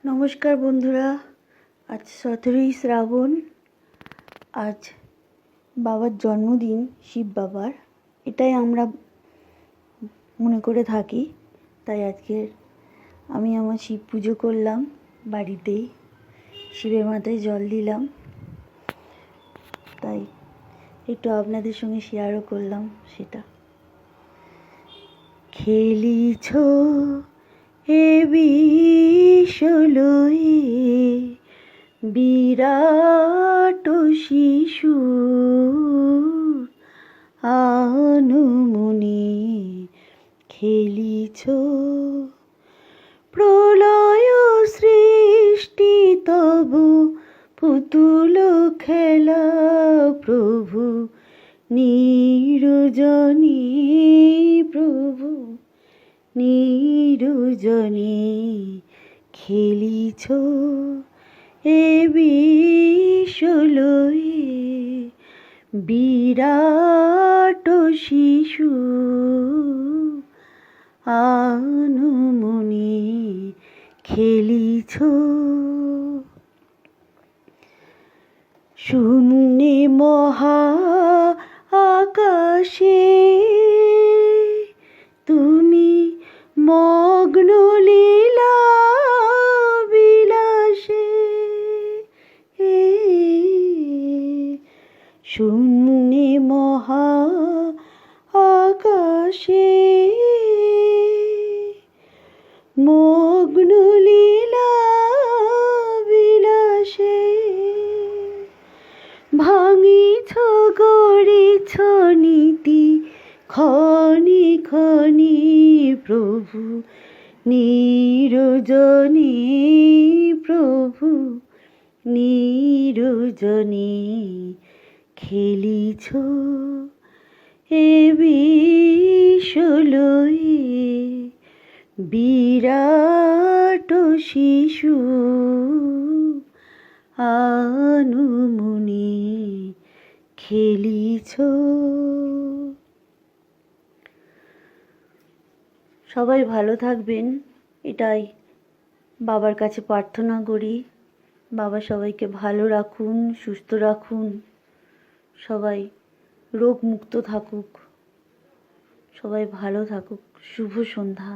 নমস্কার বন্ধুরা, আজ 17ই শ্রাবণ। আজ বাবার জন্মদিন, শিব বাবার। এটাই আমরা মনে করে থাকি। তাই আজকে আমি আমার শিব পুজো করলাম বাড়িতেই, শিবের মাথায় জল দিলাম। তাই একটু আপনাদের সঙ্গে শেয়ারও করলাম সেটা। খেলিছ এ বিশ্বলয়ে বিরাট শিশু আনুমনি খেলিছ প্রলয় সৃষ্টি তবু পুতুল খেলা প্রভু নিরজনী প্রভু নিরজনী খেলিছ এ বিশ্বলয়ে বিরাট শিশু আনুমনি খেলিছ শূন্যে মহা আকাশে তুমি মগ্ন লীলা বিলাসে শূন্যে মহা আকাশে মগ্ন লীলা বিলাসে ভাঙিছ গড়িছ নীতি খনি খনি প্রভু নিরজনী প্রভু নিরজনী খেলিছ এ বিশ্বলয়ে বিরাট শিশু আনুমনি খেলিছ। সবাই ভালো থাকবেন, এটাই বাবার কাছে প্রার্থনা করি। বাবা সবাইকে ভালো রাখুন, সুস্থ রাখুন, সবাই রোগমুক্ত থাকুক, সবাই ভালো থাকুক। শুভ সন্ধ্যা।